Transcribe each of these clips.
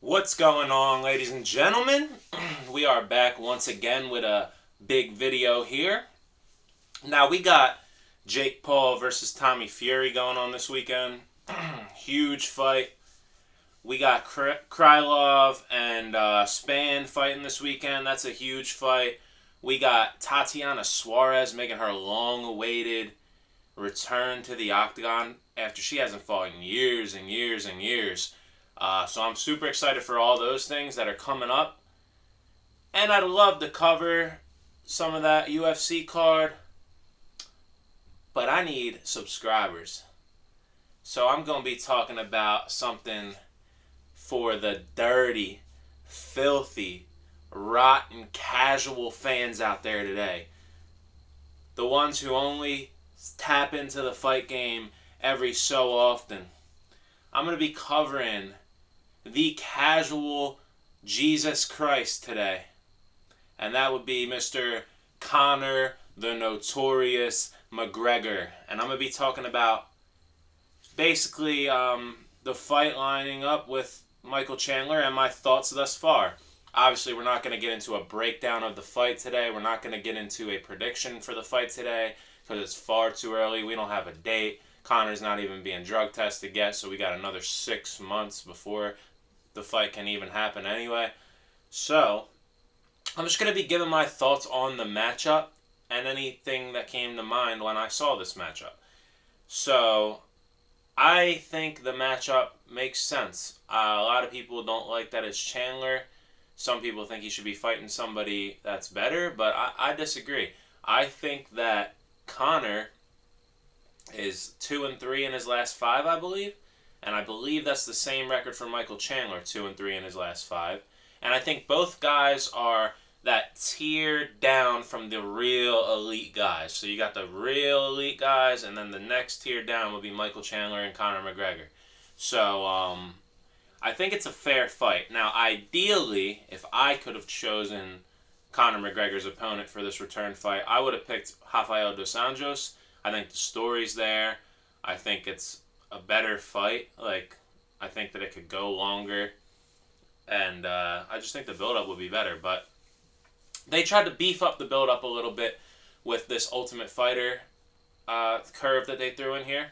What's going on, ladies and gentlemen? We are back once again with a big video here. Now, we got Jake Paul versus Tommy Fury going on this weekend. Huge fight. We got Krylov and Spann fighting this weekend. That's a huge fight. We got Tatiana Suarez making her long-awaited return to the octagon after she hasn't fought in years and years and years. So I'm super excited for all those things that are coming up. And I'd love to cover some of that UFC card, but I need subscribers. So I'm going to be talking about something for the dirty, filthy, rotten, casual fans out there today. The ones who only tap into the fight game every so often. I'm going to be covering the casual Jesus Christ today. And that would be Mr. Conor the Notorious McGregor. And I'm going to be talking about basically the fight lining up with Michael Chandler and my thoughts thus far. Obviously, we're not going to get into a breakdown of the fight today. We're not going to get into a prediction for the fight today because it's far too early. We don't have a date. Conor's not even being drug tested yet, so we got another 6 months before the fight can even happen anyway. So, I'm just going to be giving my thoughts on the matchup and anything that came to mind when I saw this matchup. So, I think the matchup makes sense. A lot of people don't like that it's Chandler. Some people think he should be fighting somebody that's better, but I disagree. I think that Conor is 2-3 in his last 5, I believe. And I believe that's the same record for Michael Chandler, 2-3 in his last 5. And I think both guys are that tier down from the real elite guys. So you got the real elite guys, and then the next tier down would be Michael Chandler and Conor McGregor. So I think it's a fair fight. Now, ideally, if I could have chosen Conor McGregor's opponent for this return fight, I would have picked Rafael dos Anjos. I think the story's there. I think it's a better fight. I think that it could go longer. And I just think the build-up would be better. But they tried to beef up the build-up a little bit with this Ultimate Fighter curve that they threw in here.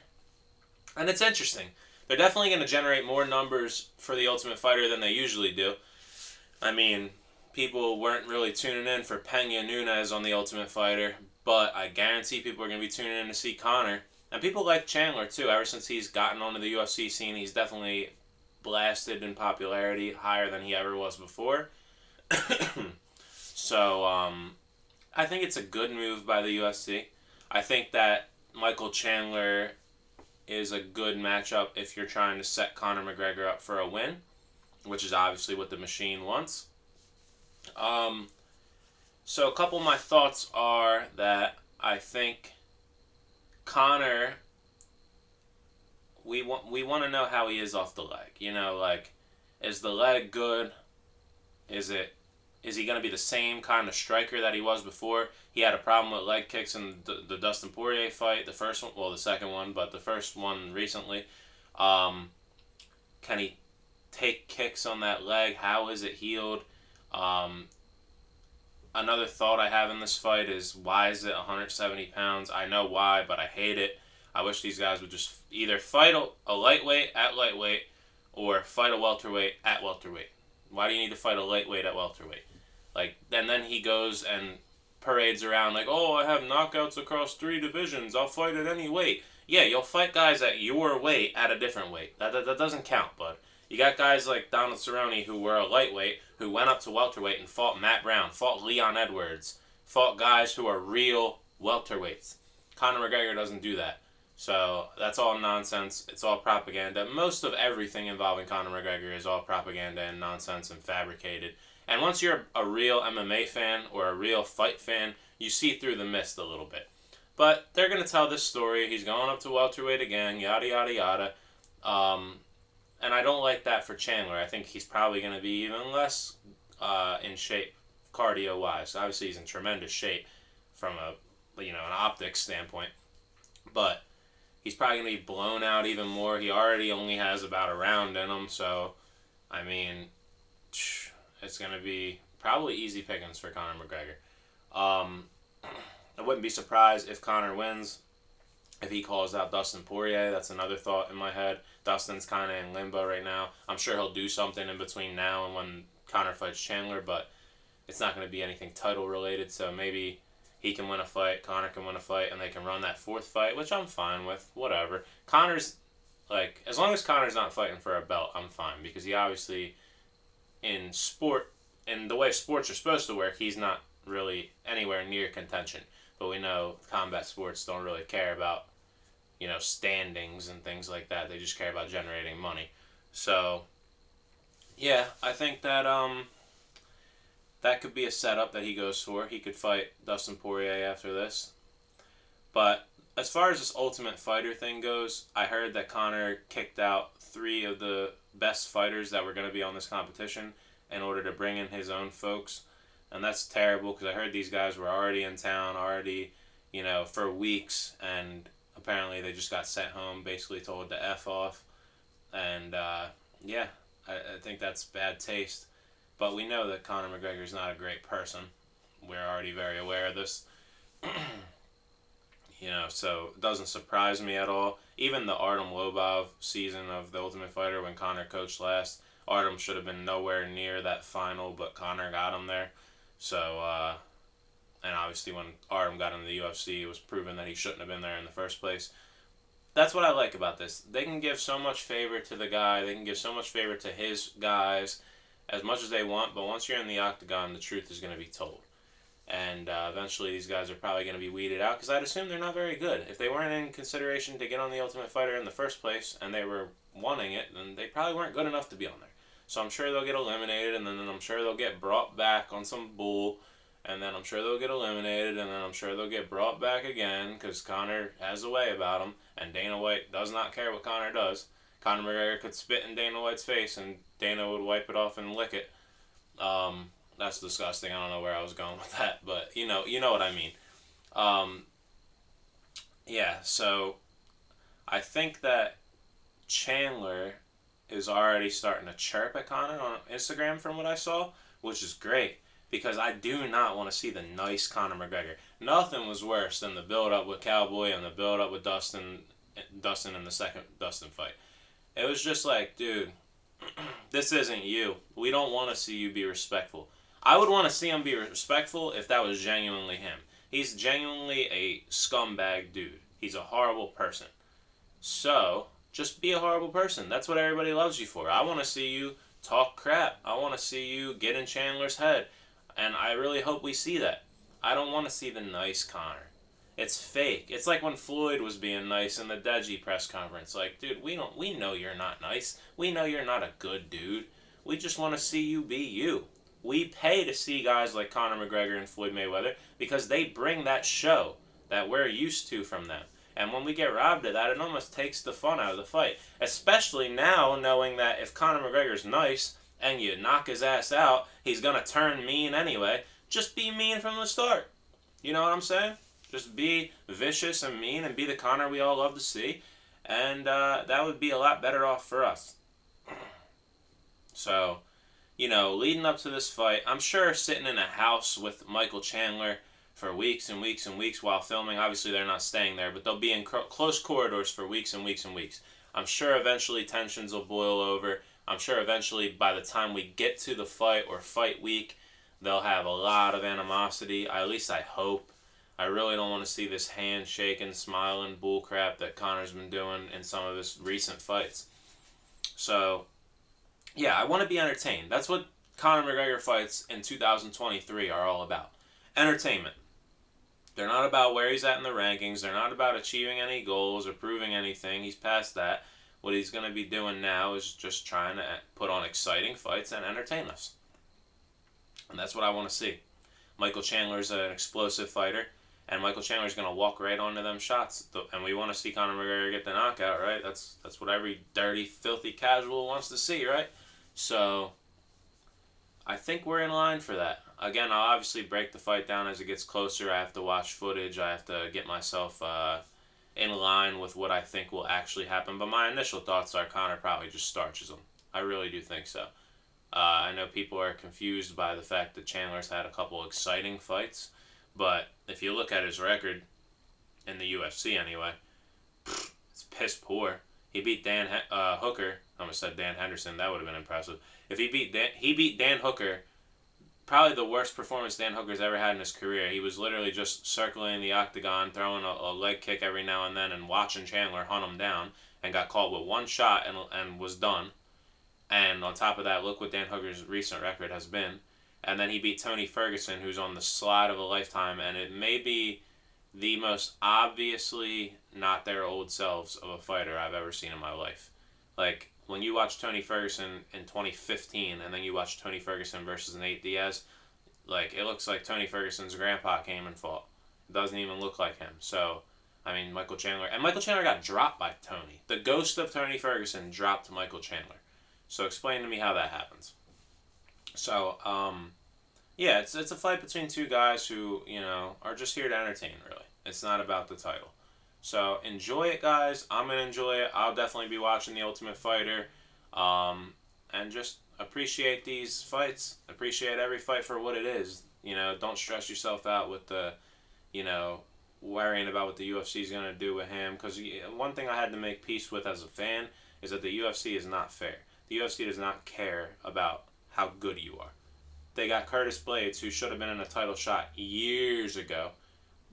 And it's interesting. They're definitely going to generate more numbers for the Ultimate Fighter than they usually do. I mean, people weren't really tuning in for Pena Nunes on the Ultimate Fighter, but I guarantee people are going to be tuning in to see Conor. And people like Chandler, too. Ever since he's gotten onto the UFC scene, he's definitely blasted in popularity higher than he ever was before. So, I think it's a good move by the UFC. I think that Michael Chandler is a good matchup if you're trying to set Conor McGregor up for a win, which is obviously what the machine wants. So a couple of my thoughts are that I think Conor, we want to know how he is off the leg. Is the leg good? Is he going to be the same kind of striker that he was before? He had a problem with leg kicks in the Dustin Poirier fight, the first one, well, the second one, but the first one recently. Can he take kicks on that leg? How is it healed? Another thought I have in this fight is, why is it 170 pounds? I know why, but I hate it. I wish these guys would just either fight a lightweight at lightweight or fight a welterweight at welterweight. Why do you need to fight a lightweight at welterweight? And then he goes and parades around like, oh, I have knockouts across 3 divisions. I'll fight at any weight. Yeah, you'll fight guys at your weight at a different weight. That doesn't count, bud. You got guys like Donald Cerrone who were a lightweight who went up to welterweight and fought Matt Brown, fought Leon Edwards, fought guys who are real welterweights. Conor McGregor doesn't do that. So that's all nonsense. It's all propaganda. Most of everything involving Conor McGregor is all propaganda and nonsense and fabricated. And once you're a real MMA fan or a real fight fan, you see through the mist a little bit. But they're going to tell this story. He's going up to welterweight again, yada, yada, yada. And I don't like that for Chandler. I think he's probably going to be even less in shape cardio-wise. Obviously, he's in tremendous shape from an optics standpoint. But he's probably going to be blown out even more. He already only has about a round in him. So, I mean, it's going to be probably easy pickings for Conor McGregor. Um, I wouldn't be surprised if Conor wins. If he calls out Dustin Poirier, that's another thought in my head. Dustin's kind of in limbo right now. I'm sure he'll do something in between now and when Conor fights Chandler, but it's not going to be anything title related. So maybe he can win a fight, Conor can win a fight, and they can run that fourth fight, which I'm fine with. Whatever. Conor's like, as long as Conor's not fighting for a belt, I'm fine, because he obviously, in sport, in the way sports are supposed to work, he's not really anywhere near contention. But we know combat sports don't really care about, standings and things like that. They just care about generating money. So, yeah, I think that that could be a setup that he goes for. He could fight Dustin Poirier after this. But as far as this Ultimate Fighter thing goes, I heard that Conor kicked out 3 of the best fighters that were going to be on this competition in order to bring in his own folks. And that's terrible, because I heard these guys were already in town, already, for weeks, and apparently they just got sent home, basically told to F off. And, yeah, I think that's bad taste. But we know that Conor McGregor is not a great person. We're already very aware of this. So it doesn't surprise me at all. Even the Artem Lobov season of The Ultimate Fighter, when Conor coached last, Artem should have been nowhere near that final, but Conor got him there. So, and obviously when Artem got into the UFC, it was proven that he shouldn't have been there in the first place. That's what I like about this. They can give so much favor to the guy. They can give so much favor to his guys as much as they want, but once you're in the octagon, the truth is going to be told. And eventually these guys are probably going to be weeded out, because I'd assume they're not very good. If they weren't in consideration to get on the Ultimate Fighter in the first place, and they were wanting it, then they probably weren't good enough to be on there. So I'm sure they'll get eliminated, and then I'm sure they'll get brought back on some bull, and then I'm sure they'll get eliminated, and then I'm sure they'll get brought back again, because Conor has a way about him, and Dana White does not care what Conor does. Conor McGregor could spit in Dana White's face, and Dana would wipe it off and lick it. That's disgusting. I don't know where I was going with that, but you know what I mean. Um, yeah, so I think that Chandler is already starting to chirp at Conor on Instagram from what I saw, which is great, because I do not want to see the nice Conor McGregor. Nothing was worse than the build up with Cowboy and the build up with Dustin in the second Dustin fight. It was just like, dude, this isn't you. We don't want to see you be respectful. I would want to see him be respectful if that was genuinely him. He's genuinely a scumbag dude. He's a horrible person. So, just be a horrible person. That's what everybody loves you for. I want to see you talk crap. I want to see you get in Chandler's head. And I really hope we see that. I don't want to see the nice Conor. It's fake. It's like when Floyd was being nice in the Deji press conference. Like, dude, we know you're not nice. We know you're not a good dude. We just want to see you be you. We pay to see guys like Conor McGregor and Floyd Mayweather because they bring that show that we're used to from them. And when we get robbed of that, it almost takes the fun out of the fight. Especially now, knowing that if Conor McGregor's nice and you knock his ass out, he's going to turn mean anyway. Just be mean from the start. You know what I'm saying? Just be vicious and mean and be the Conor we all love to see. And that would be a lot better off for us. So, leading up to this fight, I'm sure sitting in a house with Michael Chandler for weeks and weeks and weeks while filming. Obviously, they're not staying there, but they'll be in close corridors for weeks and weeks and weeks. I'm sure eventually tensions will boil over. I'm sure eventually by the time we get to the fight or fight week, they'll have a lot of animosity. At least I hope. I really don't want to see this handshaking, smiling bullcrap that Conor's been doing in some of his recent fights. So, yeah, I want to be entertained. That's what Conor McGregor fights in 2023 are all about. Entertainment. They're not about where he's at in the rankings. They're not about achieving any goals or proving anything. He's past that. What he's going to be doing now is just trying to put on exciting fights and entertain us. And that's what I want to see. Michael Chandler's an explosive fighter, and Michael Chandler's going to walk right onto them shots. And we want to see Conor McGregor get the knockout, right? That's what every dirty, filthy casual wants to see, right? So, I think we're in line for that. Again, I'll obviously break the fight down as it gets closer. I have to watch footage. I have to get myself in line with what I think will actually happen. But my initial thoughts are Conor probably just starches him. I really do think so. I know people are confused by the fact that Chandler's had a couple exciting fights, but if you look at his record in the UFC anyway, it's piss poor. He beat Hooker. I almost said Dan Henderson. That would have been impressive. If he beat Dan Hooker. Probably the worst performance Dan Hooker's ever had in his career. He was literally just circling the octagon, throwing a leg kick every now and then, and watching Chandler hunt him down, and got caught with one shot and was done. And on top of that, look what Dan Hooker's recent record has been. And then he beat Tony Ferguson, who's on the slide of a lifetime, and it may be the most obviously not their old selves of a fighter I've ever seen in my life. Like, when you watch Tony Ferguson in 2015 and then you watch Tony Ferguson versus Nate Diaz, like, it looks like Tony Ferguson's grandpa came and fought. It doesn't even look like him. So, I mean, Michael Chandler got dropped by Tony. The ghost of Tony Ferguson dropped Michael Chandler. So explain to me how that happens. So, yeah, it's a fight between two guys who, are just here to entertain, really. It's not about the title. So enjoy it, guys. I'm going to enjoy it. I'll definitely be watching The Ultimate Fighter. And just appreciate these fights. Appreciate every fight for what it is. Don't stress yourself out with the, worrying about what the UFC is going to do with him. Because one thing I had to make peace with as a fan is that the UFC is not fair. The UFC does not care about how good you are. They got Curtis Blades, who should have been in a title shot years ago,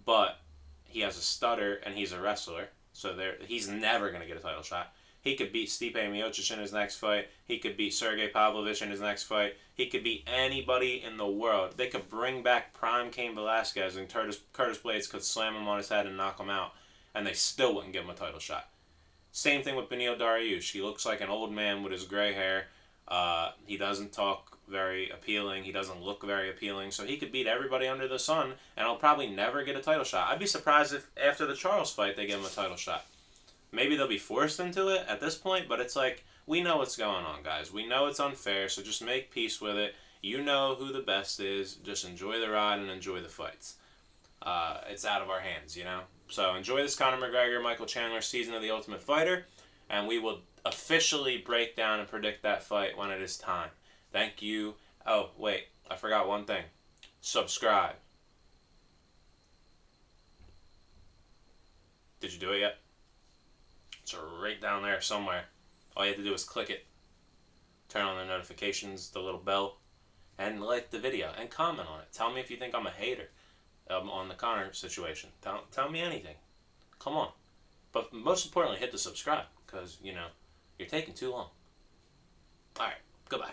but he has a stutter and he's a wrestler, so he's never going to get a title shot. He could beat Stipe Miocic in his next fight. He could beat Sergey Pavlovich in his next fight. He could beat anybody in the world. They could bring back prime Cain Velasquez and Curtis Blades could slam him on his head and knock him out, and they still wouldn't give him a title shot. Same thing with Beneil Dariush. He looks like an old man with his gray hair. He doesn't talk very appealing. He doesn't look very appealing. So he could beat everybody under the sun, and he'll probably never get a title shot. I'd be surprised if after the Charles fight they give him a title shot. Maybe they'll be forced into it at this point, but it's like, we know what's going on, guys. We know it's unfair, so just make peace with it. You know who the best is. Just enjoy the ride and enjoy the fights. It's out of our hands, So enjoy this Conor McGregor, Michael Chandler season of The Ultimate Fighter, and we will officially break down and predict that fight when it is time. Thank you. Oh, wait, I forgot one thing. Subscribe. Did you do it yet? It's right down there somewhere. All you have to do is click it. Turn on the notifications, the little bell, and like the video, and comment on it. Tell me if you think I'm a hater on the Conor situation. Tell me anything. Come on. But most importantly, hit the subscribe, because, you're taking too long. Alright, goodbye.